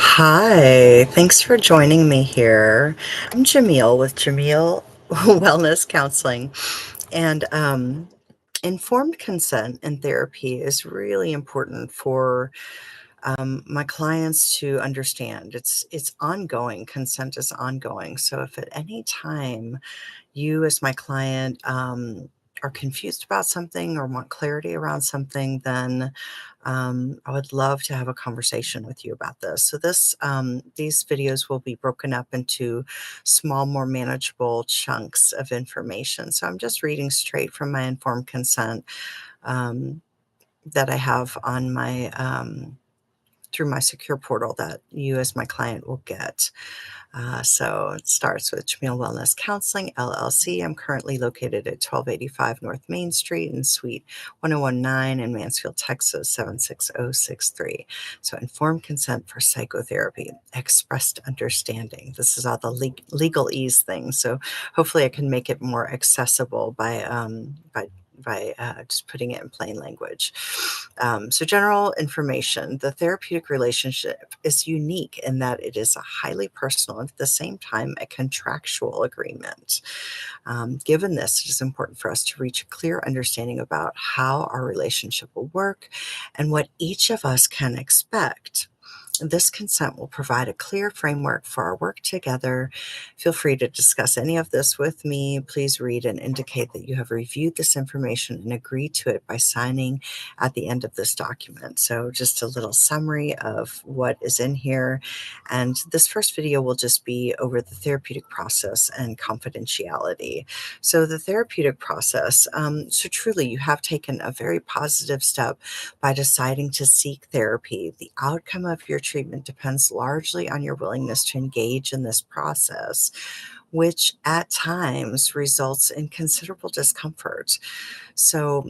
Hi, thanks for joining me here. I'm Jamille with Jamille Wellness Counseling, and informed consent in therapy is really important for my clients to understand. It's ongoing. Consent is ongoing. So if at any time you, as my client, are confused about something or want clarity around something, then I would love to have a conversation with you about this. So these videos will be broken up into small, more manageable chunks of information. So I'm just reading straight from my informed consent um, that I have on my through my secure portal that you, as my client, will get. So it starts with Jamille Wellness Counseling, LLC. I'm currently located at 1285 North Main Street in Suite 1019 in Mansfield, Texas, 76063. So informed consent for psychotherapy, expressed understanding. This is all the legalese things. So hopefully I can make it more accessible by just putting it in plain language. So, general information: the therapeutic relationship is unique in that it is a highly personal and at the same time a contractual agreement. Given this, it is important for us to reach a clear understanding about how our relationship will work and what each of us can expect. This consent will provide a clear framework for our work together. Feel free to discuss any of this with me. Please read and indicate that you have reviewed this information and agree to it by signing at the end of this document. So just a little summary of what is in here. And this first video will just be over the therapeutic process and confidentiality. So the therapeutic process, so truly you have taken a very positive step by deciding to seek therapy. The outcome of your treatment depends largely on your willingness to engage in this process, which at times results in considerable discomfort. So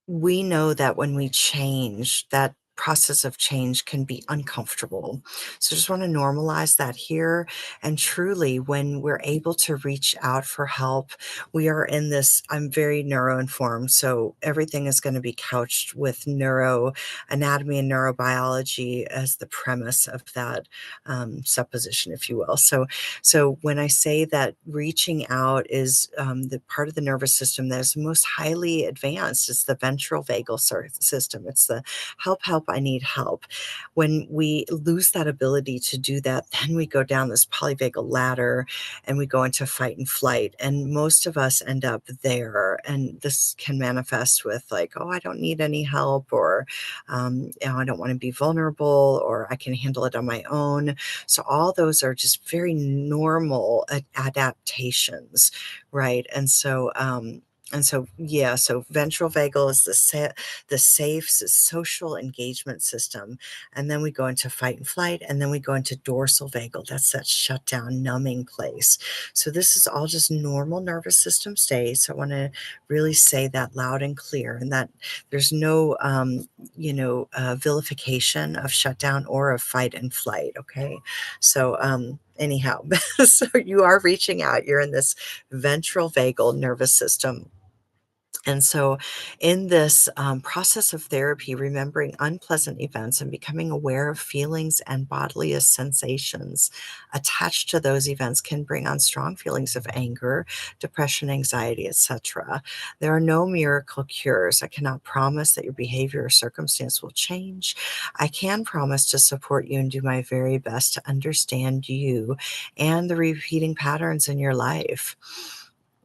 we know that when we change, that process of change can be uncomfortable. So just want to normalize that here. And truly, when we're able to reach out for help, we are in this. I'm very neuroinformed, so everything is going to be couched with neuroanatomy and neurobiology as the premise of that supposition, if you will. So when I say that reaching out is the part of the nervous system that is most highly advanced, it's the ventral vagal system. It's the help, I need help. When we lose that ability to do that, then we go down this polyvagal ladder and we go into fight and flight. And most of us end up there. And this can manifest with like, oh, I don't need any help, or I don't want to be vulnerable, or I can handle it on my own. So all those are just very normal adaptations, right? Yeah, so ventral vagal is the safe social engagement system, and then we go into fight and flight, and then we go into dorsal vagal. That's that shutdown, numbing place. So this is all just normal nervous system states. So I want to really say that loud and clear, and that there's no vilification of shutdown or of fight and flight. Okay, so anyhow, so you are reaching out. You're in this ventral vagal nervous system. And so, in this process of therapy, remembering unpleasant events and becoming aware of feelings and bodily sensations attached to those events can bring on strong feelings of anger, depression, anxiety, etc. There are no miracle cures. I cannot promise that your behavior or circumstance will change. I can promise to support you and do my very best to understand you and the repeating patterns in your life.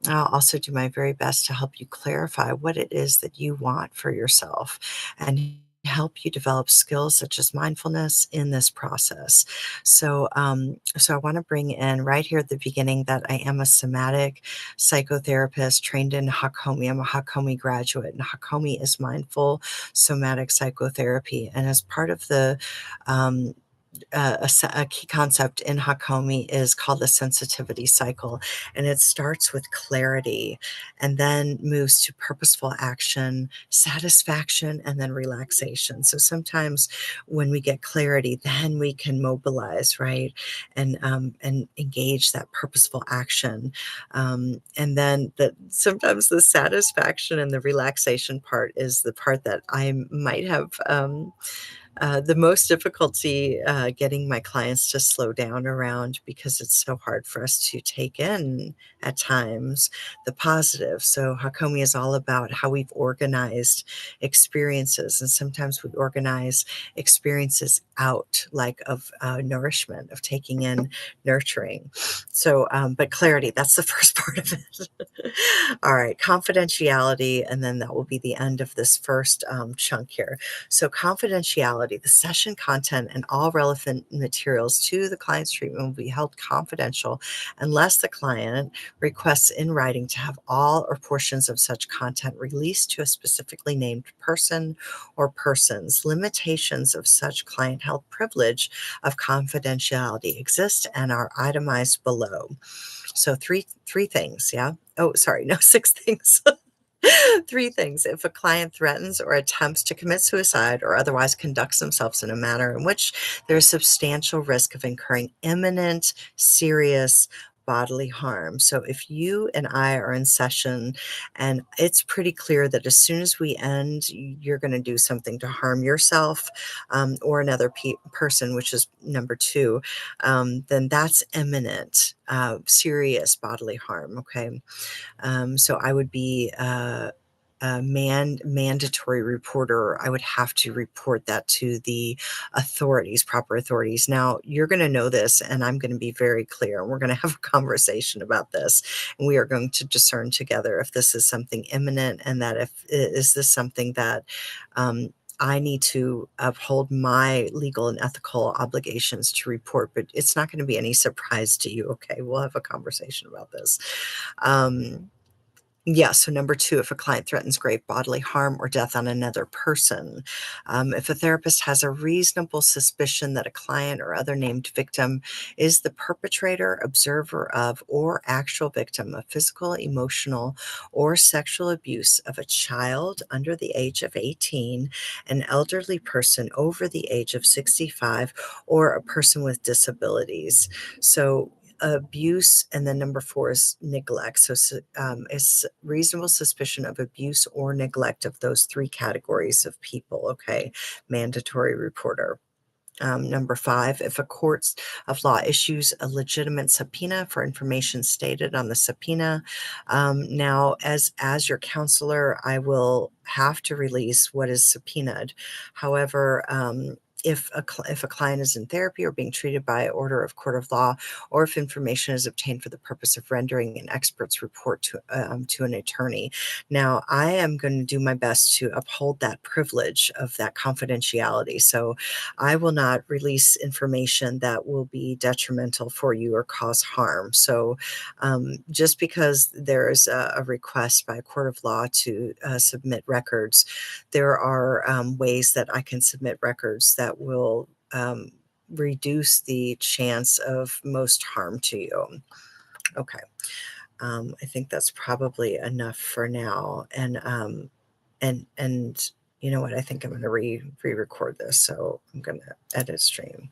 I'll also do my very best to help you clarify what it is that you want for yourself and help you develop skills such as mindfulness in this process. So I want to bring in right here at the beginning that I am a somatic psychotherapist trained in Hakomi. I'm a Hakomi graduate, and Hakomi is mindful somatic psychotherapy. And as part of the um, a key concept in Hakomi is called the sensitivity cycle, and it starts with clarity and then moves to purposeful action, satisfaction, and then relaxation. So sometimes when we get clarity, then we can mobilize, right, and engage that purposeful action, and then that sometimes the satisfaction and the relaxation part is the part that I might have. The most difficulty getting my clients to slow down around because it's so hard for us to take in at times the positive. So, Hakomi is all about how we've organized experiences, and sometimes we organize experiences out, like of nourishment, of taking in nurturing. So, but clarity, that's the first part of it. All right, confidentiality, and then that will be the end of this first chunk here. So, confidentiality, the session content and all relevant materials to the client's treatment will be held confidential unless the client requests in writing to have all or portions of such content released to a specifically named person or persons. Limitations of such client held privilege of confidentiality exist and are itemized below. So three things, yeah? Oh, sorry, no, six things. Three things. If a client threatens or attempts to commit suicide or otherwise conducts themselves in a manner in which there is substantial risk of incurring imminent, serious bodily harm. So if you and I are in session and it's pretty clear that as soon as we end, you're going to do something to harm yourself or another person, which is number two, then that's imminent, serious bodily harm. Okay. So I would be a mandatory reporter. I would have to report that to the authorities, proper authorities. Now, you're going to know this, and I'm going to be very clear. And we're going to have a conversation about this, and we are going to discern together if this is something imminent, and that if is this something that I need to uphold my legal and ethical obligations to report, but it's not going to be any surprise to you. Okay, we'll have a conversation about this. Um, yeah, so number two, if a client threatens grave bodily harm or death on another person. If a therapist has a reasonable suspicion that a client or other named victim is the perpetrator, observer of, or actual victim of physical, emotional, or sexual abuse of a child under the age of 18, an elderly person over the age of 65, or a person with disabilities. So abuse, and then number four is neglect. So it's reasonable suspicion of abuse or neglect of those three categories of people. Okay, mandatory reporter. Number five, if a court of law issues a legitimate subpoena for information stated on the subpoena. Now, as your counselor, I will have to release what is subpoenaed. However, if a client is in therapy or being treated by order of court of law, or if information is obtained for the purpose of rendering an expert's report to an attorney. Now, I am going to do my best to uphold that privilege of that confidentiality. So I will not release information that will be detrimental for you or cause harm. So just because there is a request by a court of law to submit records, there are ways that I can submit records that will reduce the chance of most harm to you. Okay. I think that's probably enough for now. And you know what? I think I'm going to re-record this. So I'm going to edit stream.